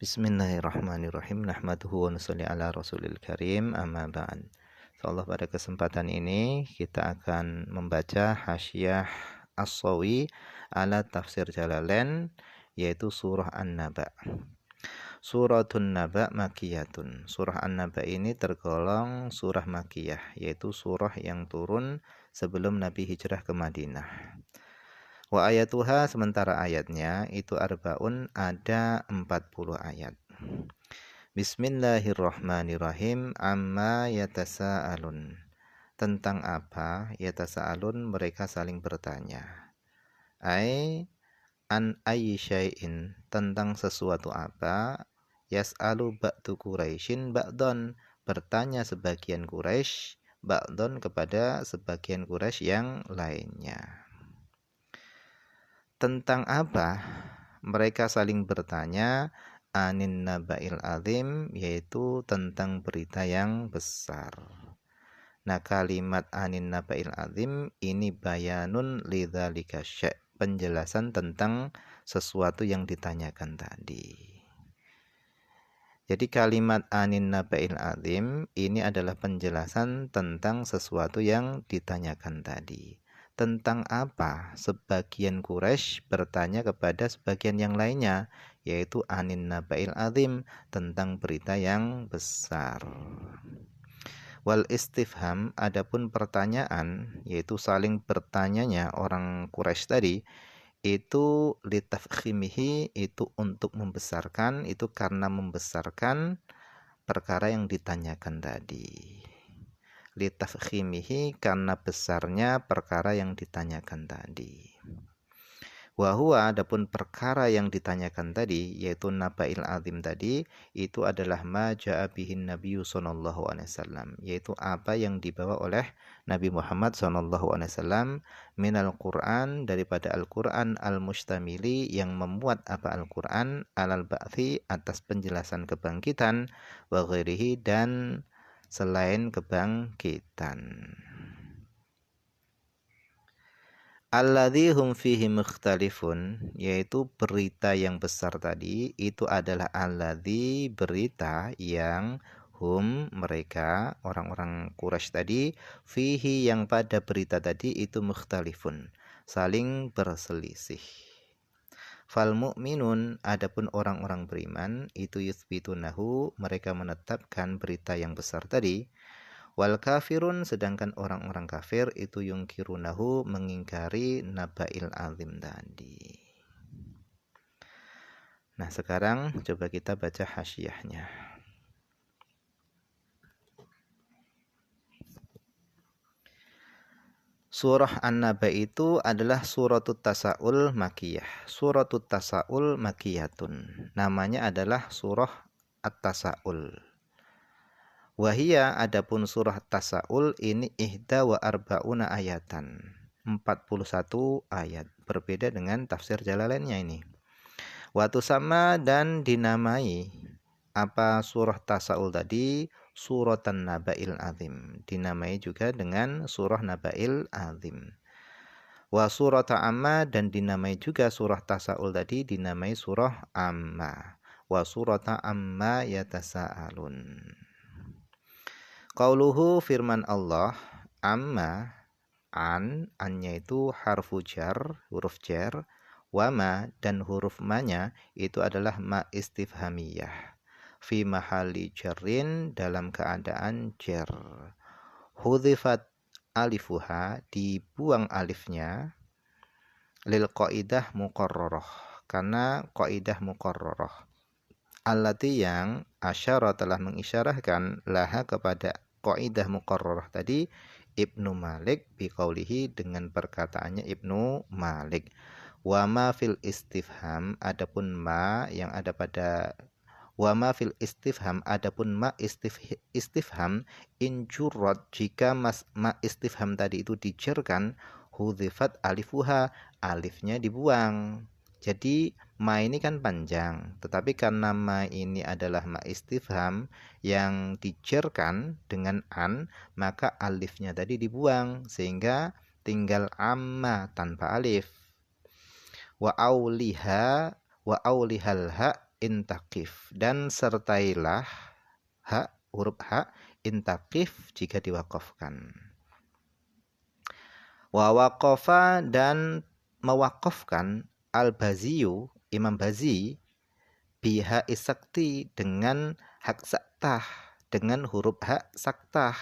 Bismillahirrahmanirrahim. Nahmaduhu wa nusalli ala rasulil karim, amma ba'd. Insyaallah pada kesempatan ini kita akan membaca Hasyiah As-Sawi ala Tafsir Jalalain, yaitu surah An-Naba. Suratun Naba Makiyatun. Surah An-Naba ini tergolong surah Makiyah, yaitu surah yang turun sebelum Nabi hijrah ke Madinah. Wa ayatuha, sementara ayatnya itu arbaun, ada 40 ayat. Bismillahirrahmanirrahim. Amma yatasa'alun. Tentang apa? Yatasa'alun, mereka saling bertanya. An ayyi syai'in, tentang sesuatu apa? Yas'alu ba'du Quraisyin ba'don, bertanya sebagian Quraisy ba'don kepada sebagian Quraisy yang lainnya. Tentang apa mereka saling bertanya? Anin naba'il azim, yaitu tentang berita yang besar. Nah, kalimat anin naba'il azim ini bayanun lidzalika syai', penjelasan tentang sesuatu yang ditanyakan tadi. Jadi kalimat anin naba'il azim ini adalah penjelasan tentang sesuatu yang ditanyakan tadi. Tentang apa? Sebagian Quraisy bertanya kepada sebagian yang lainnya, yaitu anin naba'il azim, tentang berita yang besar. Wal istifham, adapun pertanyaan, yaitu saling bertanyanya orang Quraisy tadi, itu litafkhimihi, itu untuk membesarkan, itu karena membesarkan perkara yang ditanyakan tadi. Litafkhimihi, karena besarnya perkara yang ditanyakan tadi. Wa huwa, adapun perkara yang ditanyakan tadi, yaitu naba'il azim tadi, itu adalah ma ja'a bihin nabiyyu sallallahu alaihi wasallam, yaitu apa yang dibawa oleh Nabi Muhammad sallallahu alaihi wasallam minal Qur'an, daripada Al-Qur'an, al-mustamili, yang memuat apa Al-Qur'an, alal ba'thi, atas penjelasan kebangkitan, wa ghairihi, dan selain kebangkitan. Alladzi hum fihi mukhtalifun, yaitu berita yang besar tadi, itu adalah alladzi, berita yang hum, mereka orang-orang Quraisy tadi, fihi, yang pada berita tadi itu mukhtalifun, saling berselisih. Fal mu'minun, adapun orang-orang beriman itu yuthbitunahu, mereka menetapkan berita yang besar tadi. Wal kafirun, sedangkan orang-orang kafir itu yungkirunahu, mengingkari naba'il azim tadi. Nah, sekarang coba kita baca hasyiahnya. Surah An-Naba itu adalah suratut tasa'ul makiyah. Suratut tasa'ul makiyatun, namanya adalah surah At-Tasa'ul. Wahia, adapun surah Tasa'ul ini ihda wa arba'una ayatan, 41 ayat, berbeda dengan tafsir Jalalainnya ini. Watu sama, dan dinamai apa surah Tasa'ul tadi, suratan Naba'il Azim, dinamai juga dengan surah Naba'il Azim. Wa surata Amma, dan dinamai juga surah Tasa'ul tadi dinamai surah Amma. Wa surata Amma yatasa'alun. Qauluhu, firman Allah, Amma, annya itu harfu jar, huruf jar, wa ma, dan huruf ma-nya itu adalah ma istifhamiyah, fi mahali jarrin, dalam keadaan jar. Hudhifat alifuha, dibuang alifnya, lil qaidah muqarrarah, karena qaidah muqarrarah, allati, yang asyara, telah mengisyarahkan, laha, kepada qaidah muqarrarah tadi, Ibnu Malik biqaulihi, dengan perkataannya Ibnu Malik. Wa ma fil istifham, adapun ma yang ada pada wa ma fil istifham, adapun ma istifham, injurrat, jika ma istifham tadi itu dijerkan, hudhifat alifuha, alifnya dibuang. Jadi ma ini kan panjang, tetapi karena ma ini adalah ma istifham yang dijerkan dengan an, maka alifnya tadi dibuang, sehingga tinggal amma tanpa alif. Wa aulihal ha, intakif, dan sertailah huruf ha intakif jika diwakafkan. Wa waqafa, dan mewakafkan al-Baziyu, Imam Bazi, biha isakti, dengan hak saktah, dengan huruf hak saktah,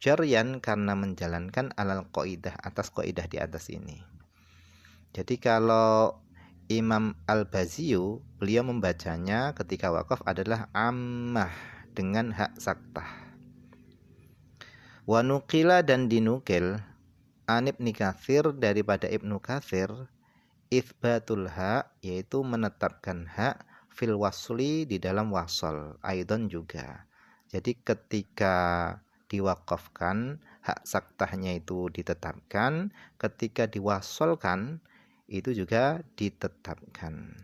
jaryan, karena menjalankan alal qaidah, atas qaidah di atas ini. Jadi kalau Imam Al-Baziyu, beliau membacanya ketika wakaf adalah ammah dengan hak saktah. Wa nuqila, dan dinukil an Ibnu Katsir, daripada Ibnu Katsir, itsbatul ha, yaitu menetapkan hak fil wasli, di dalam wasol, aidon juga. Jadi ketika diwakafkan, hak saktahnya itu ditetapkan, ketika diwasolkan itu juga ditetapkan.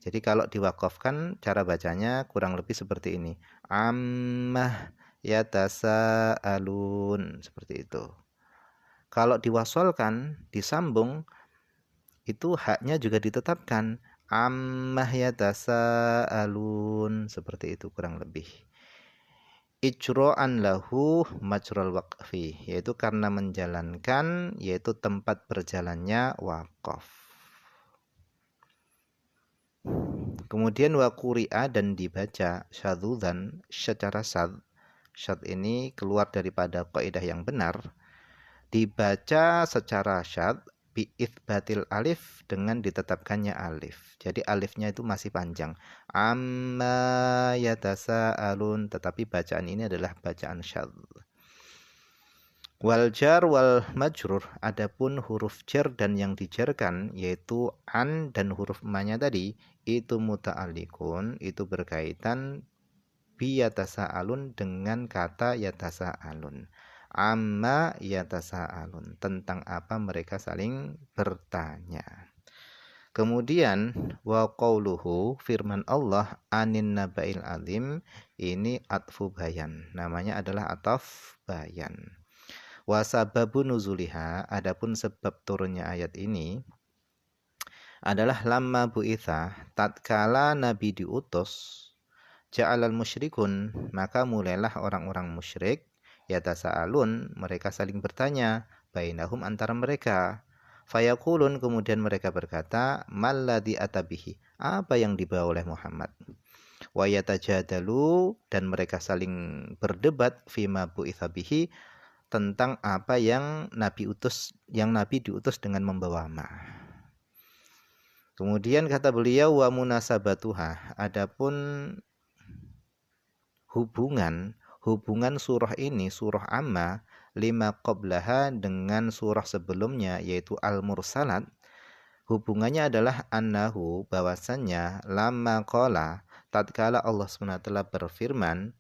Jadi kalau diwakafkan, cara bacanya kurang lebih seperti ini. Ammah yatasaalun, seperti itu. Kalau diwasolkan, disambung, itu haknya juga ditetapkan. Ammah yatasaalun, seperti itu kurang lebih. Ijro'an lahu majrul waqfi, yaitu karena menjalankan, yaitu tempat berjalannya wakaf. Kemudian wa quri'a, dan dibaca syadzudzan, secara syadz. Syadz ini keluar daripada kaidah yang benar, dibaca secara syadz bi itsbatil alif, dengan ditetapkannya alif. Jadi alifnya itu masih panjang. Amma yatasaalun, tetapi bacaan ini adalah bacaan syadz. Wal jar wal majrur, adapun huruf jar dan yang dijarkan, yaitu an dan huruf ma-nya tadi, itu muta'alliqun, itu berkaitan bi yatasaalun, dengan kata yatasaalun. Amma yatasaalun, tentang apa mereka saling bertanya. Kemudian wa qauluhu, firman Allah, anin nabail azim, ini atfu bayan, namanya adalah ataf bayan. Wa sababu nuzuliha, adapun sebab turunnya ayat ini adalah lamma bu'itha, tatkala nabi diutus, ja'alal musyrikun, maka mulailah orang-orang musyrik, yatasaalun, mereka saling bertanya, bainahum, antara mereka. Fayaqulun, kemudian mereka berkata, malladzi atabihi, apa yang dibawa oleh Muhammad. Wa yatajadalu, dan mereka saling berdebat, fima bu'itha bihi, tentang apa yang Nabi diutus dengan membawa ma. Kemudian kata beliau, wa munasabatuha, adapun hubungan surah ini, surah Amma, lima qablaha, dengan surah sebelumnya, yaitu Al-Mursalat, hubungannya adalah annahu, bahwasannya, lama qala, tatkala Allah SWT berfirman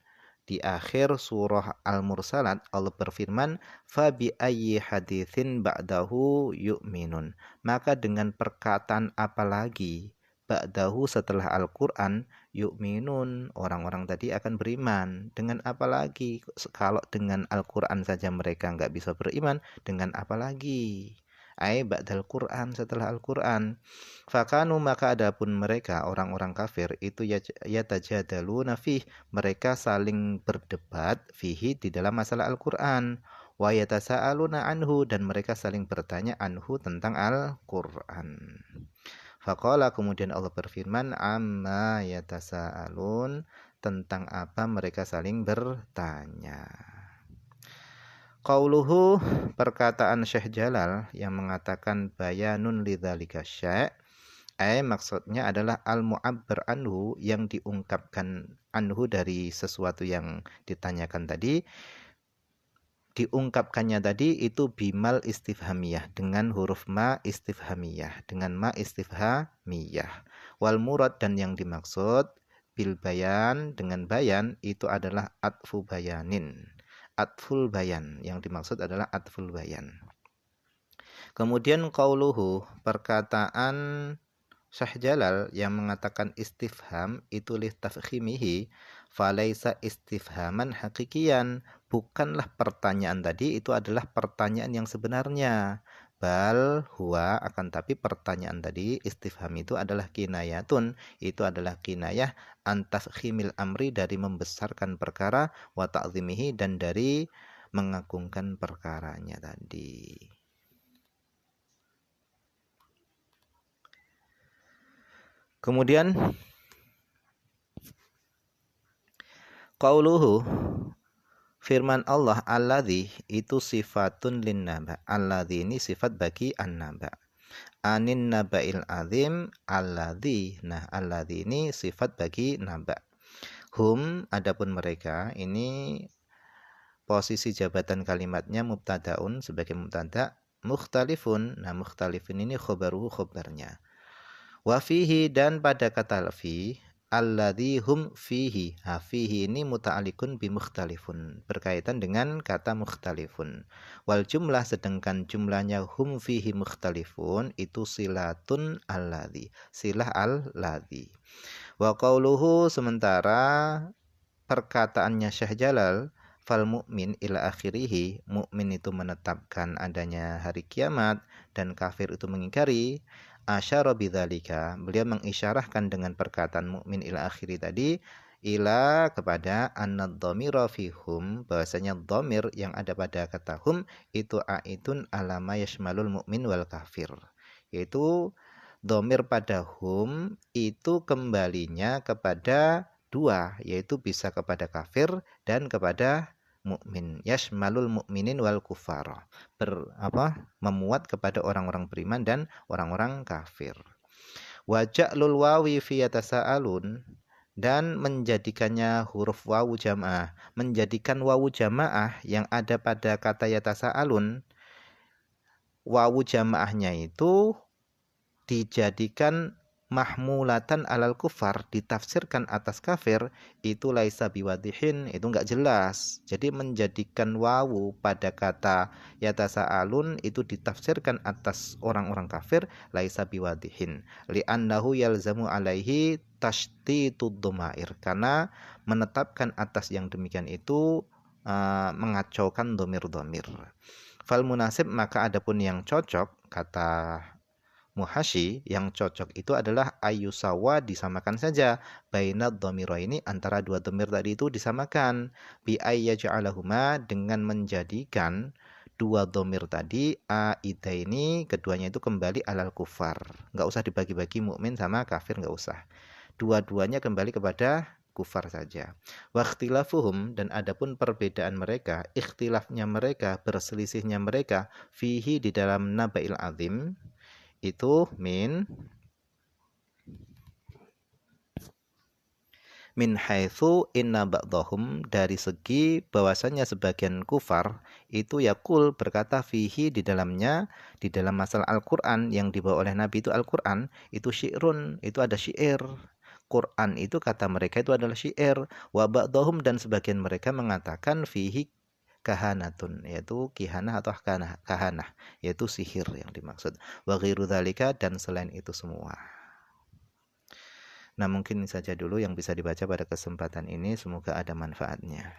di akhir surah Al-Mursalat, Allah berfirman, fa bi ayyi haditsin ba'dahu yu'minun, maka dengan perkataan apa lagi ba'dahu, setelah Al-Qur'an, yu'minun, orang-orang tadi akan beriman. Dengan apa lagi? Kalau dengan Al-Qur'an saja mereka enggak bisa beriman, dengan apa lagi? Ai ba'dal Qur'an, setelah Al-Qur'an. Fakanu, maka adapun mereka orang-orang kafir itu yatajadaluna fih, mereka saling berdebat fihi, di dalam masalah Al-Qur'an. Wa yatasaaluna anhu, dan mereka saling bertanya anhu, tentang Al-Qur'an. Faqala, kemudian Allah berfirman, amma yatasaalun, tentang apa mereka saling bertanya. Qauluhu, perkataan Syekh Jalal yang mengatakan bayanun lidzalika syai', maksudnya adalah al-mu'abbar anhu, yang diungkapkan anhu dari sesuatu yang ditanyakan tadi, diungkapkannya tadi itu bimal istifhamiyah, dengan huruf ma istifhamiyah, dengan ma istifhamiyah. Wal murad, dan yang dimaksud bil bayan, dengan bayan, itu adalah atfu bayanin, atful bayan, yang dimaksud adalah atful bayan. Kemudian qauluhu, perkataan Syekh Jalal yang mengatakan istifham itu litafkhimihi, falaisa istifhaman hakikian, bukanlah pertanyaan tadi itu adalah pertanyaan yang sebenarnya, bal huwa, akan tapi pertanyaan tadi istifham itu adalah kinayatun, itu adalah kinayah antafkhimil amri, dari membesarkan perkara, wa ta'zimihi, dan dari mengagungkan perkaranya tadi. Kemudian qauluhu, firman Allah, alladzi itu sifatun linnaba. Alladzi ini sifat bagi an-naba. Anin nabail azim alladzi. Nah, alladzi ini sifat bagi naba. Hum, adapun mereka, ini posisi jabatan kalimatnya mubtadaun sebagai mubtada, mukhtalifun. Nah, mukhtalifun ini khobaruhu, khobarnya. Wa fihi, dan pada kata fi, alladzi hum fihi. Ha, fihi ini muta'alliqun bi mukhtalifun, berkaitan dengan kata mukhtalifun. Wal jumlah, sedangkan jumlahnya hum fihi mukhtalifun itu silatun alladzi, silah alladzi. Wa qauluhu, sementara perkataannya Syekh Jalal, fal mu'min ila akhirih, mukmin itu menetapkan adanya hari kiamat dan kafir itu mengingkari. Asyara bidzalika, beliau mengisyarahkan dengan perkataan mukmin ila akhiri tadi, ila, kepada annad dhamira fihum, bahwasanya dhamir yang ada pada kata hum itu aitun alama yashmalul mukmin wal kafir, yaitu dhamir pada hum itu kembalinya kepada dua, yaitu bisa kepada kafir dan kepada mukmin. Yashmalul mukminin wal kufar, memuat kepada orang-orang beriman dan orang-orang kafir. Wa ja'lul wawi fi yatasaalun, dan menjadikannya huruf wawu jamaah, menjadikan wawu jamaah yang ada pada kata yatasaalun, wawu jamaahnya itu dijadikan mahmulatan alal kufar, ditafsirkan atas kafir, itu laisa biwadihin, itu enggak jelas. Jadi menjadikan wawu pada kata yatasaalun itu ditafsirkan atas orang-orang kafir, laisa biwadihin, li'annahu yalzamu alaihi tashtitud dhamair, karena menetapkan atas yang demikian itu mengacaukan dhamir-dhamir. Fal munasib, maka adapun yang cocok, kata Muhashi, yang cocok itu adalah ayusawa, disamakan saja, bainad dhamiraini, antara dua dhamir tadi itu disamakan, bi ayyaj'alahuma, dengan menjadikan dua dhamir tadi aidaini, keduanya itu kembali alal kufar. Enggak usah dibagi-bagi mukmin sama kafir, enggak usah. Dua-duanya kembali kepada kufar saja. Wa ikhtilafuhum, dan adapun perbedaan mereka, ikhtilafnya mereka, berselisihnya mereka, fihi, di dalam nabail azim, itu min haitsu inna ba'dahum, dari segi bahwasanya sebagian kufar itu yaqul, berkata, fihi, di dalamnya, di dalam masalah Al-Qur'an yang dibawa oleh Nabi itu Al-Qur'an, itu syi'run, itu ada syair. Quran itu kata mereka itu adalah syair. Wa ba'dahum, dan sebagian mereka mengatakan fihi kahanatun, yaitu kihanah atau kahanah, yaitu sihir yang dimaksud. Wa ghairu dzalika, dan selain itu semua. Nah, mungkin saja dulu yang bisa dibaca pada kesempatan ini, semoga ada manfaatnya.